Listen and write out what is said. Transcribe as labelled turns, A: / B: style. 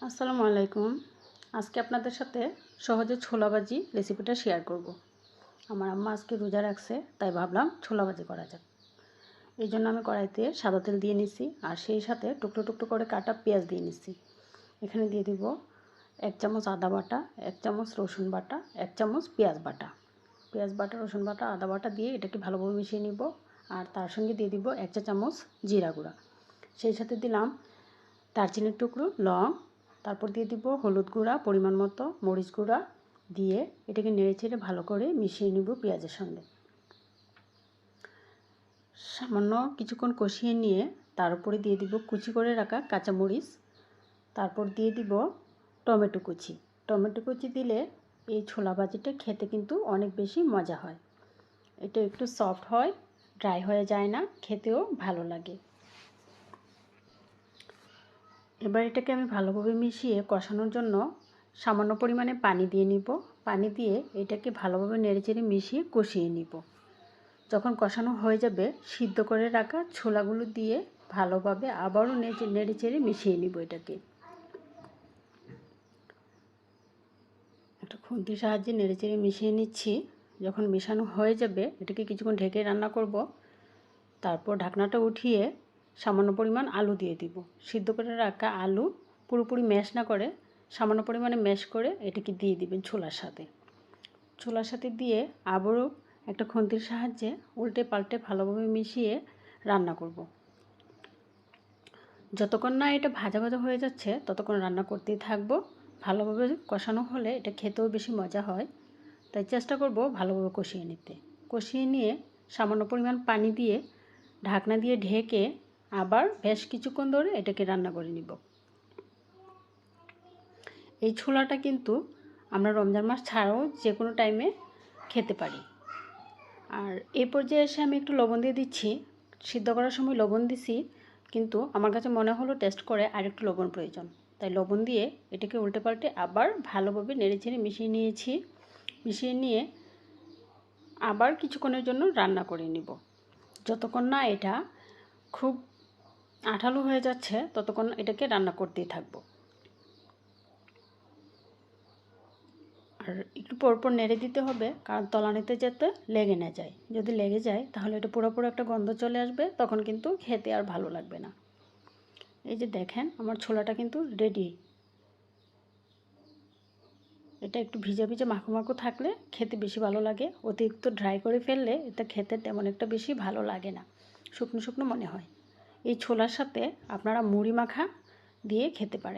A: আসসালামু আলাইকুম। আজকে আপনাদের সাথে সহজে ছোলা ভাজি রেসিপিটা শেয়ার করব। আমার আম্মা আজকে রোজা রাখছে, তাই ভাবলাম ছোলা ভাজি করা যাক। এই জন্য আমি কড়াইতে সাদা তেল দিয়ে নিচ্ছি, আর সেই সাথে টুকরো টুকরো করে কাটা পেঁয়াজ দিয়ে নিচ্ছি। এখানে দিয়ে দিব 1 চামচ আদা বাটা, 1 চামচ রসুন বাটা, 1 চামচ পেঁয়াজ বাটা। পেঁয়াজ বাটা, রসুন বাটা, আদা বাটা দিয়ে এটাকে ভালোভাবে মিশিয়ে নিব। আর তার সঙ্গে দিয়ে দিব 1 চা চামচ জিরা গুঁড়া। সেই সাথে দিলাম দারচিনির টুকরো, লং, তারপর দিয়ে দিব হলুদ গুঁড়া পরিমাণ মতো, মরিচ গুঁড়া দিয়ে এটাকে নেড়েচেড়ে ভালো করে মিশিয়ে নিব পেঁয়াজের সঙ্গে। সামান্য কিছুক্ষণ কষিয়ে নিয়ে তার উপরে দিয়ে দিব কুচি করে রাখা কাঁচামরিচ, তারপর দিয়ে দিব টমেটো কুচি। টমেটো কুচি দিলে এই ছোলা ভাজিটা খেতে কিন্তু অনেক বেশি মজা হয়। এটা একটু সফট হয়, ড্রাই হয়ে যায় না, খেতেও ভালো লাগে। এবার এটাকে আমি ভালোভাবে মিশিয়ে কষানোর জন্য সামান্য পরিমাণে পানি দিয়ে নিব। পানি দিয়ে এটাকে ভালোভাবে নেড়েচেড়ে মিশিয়ে কষিয়ে নিব। যখন কষানো হয়ে যাবে, সিদ্ধ করে রাখা ছোলাগুলো দিয়ে ভালোভাবে আবারও নেড়েচেড়ে মিশিয়ে নিব। এটাকে একটা খুন্তির সাহায্যে নেড়েচেড়ে মিশিয়ে নিচ্ছি। যখন মেশানো হয়ে যাবে, এটাকে কিছুক্ষণ ঢেকে রান্না করব। তারপর ঢাকনাটা উঠিয়ে সামান্য পরিমাণ আলু দিয়ে দিব। সিদ্ধ করে রাখা আলু পুরোপুরি ম্যাশ না করে সামান্য পরিমাণে ম্যাশ করে এটাকে দিয়ে দিবেন ছোলার সাথে দিয়ে আবারও একটা খুন্তির সাহায্যে উল্টে পাল্টে ভালোভাবে মিশিয়ে রান্না করব। যতক্ষণ না এটা ভাজা ভাজা হয়ে যাচ্ছে ততক্ষণ রান্না করতেই থাকবো। ভালোভাবে কষানো হলে এটা খেতেও বেশি মজা হয়, তাই চেষ্টা করব ভালোভাবে কষিয়ে নিতে। কষিয়ে নিয়ে সামান্য পরিমাণ পানি দিয়ে ঢাকনা দিয়ে ঢেকে আবার বেশ কিছুক্ষণ ধরে এটাকে রান্না করে নিব। এই ছোলাটা কিন্তু আমরা রমজান মাস ছাড়াও যে কোনো টাইমে খেতে পারি। আর এই পর্যায়ে এসে আমি একটু লবণ দিয়ে দিচ্ছি। সিদ্ধ করার সময় লবণ দিছি, কিন্তু আমার কাছে মনে হলো টেস্ট করে আর একটু লবণ প্রয়োজন, তাই লবণ দিয়ে এটাকে উল্টে পাল্টে আবার ভালোভাবে নেড়েচেড়ে মিশিয়ে নিয়ে আবার কিছুক্ষণের জন্য রান্না করে নিব। যতক্ষণ না এটা খুব আঠালো হয়ে যাচ্ছে ততক্ষণ এটাকে রান্না করতেই থাকবো। আর একটু পরপর নেড়ে দিতে হবে, কারণ তলানিতে যাতে লেগে না যায়। যদি লেগে যায় তাহলে এটা পুরোপুরি একটা গন্ধ চলে আসবে, তখন কিন্তু খেতে আর ভালো লাগবে না। এই যে দেখেন, আমার ছোলাটা কিন্তু রেডি। এটা একটু ভিজা ভিজা মাখো মাখো থাকলে খেতে বেশি ভালো লাগে। অতিরিক্ত ড্রাই করে ফেললে এটা খেতে তেমন একটা বেশি ভালো লাগে না, শুকনো শুকনো মনে হয়। এই ছোলার সাথে আপনারা মুড়ি মাখা দিয়ে খেতে পারেন।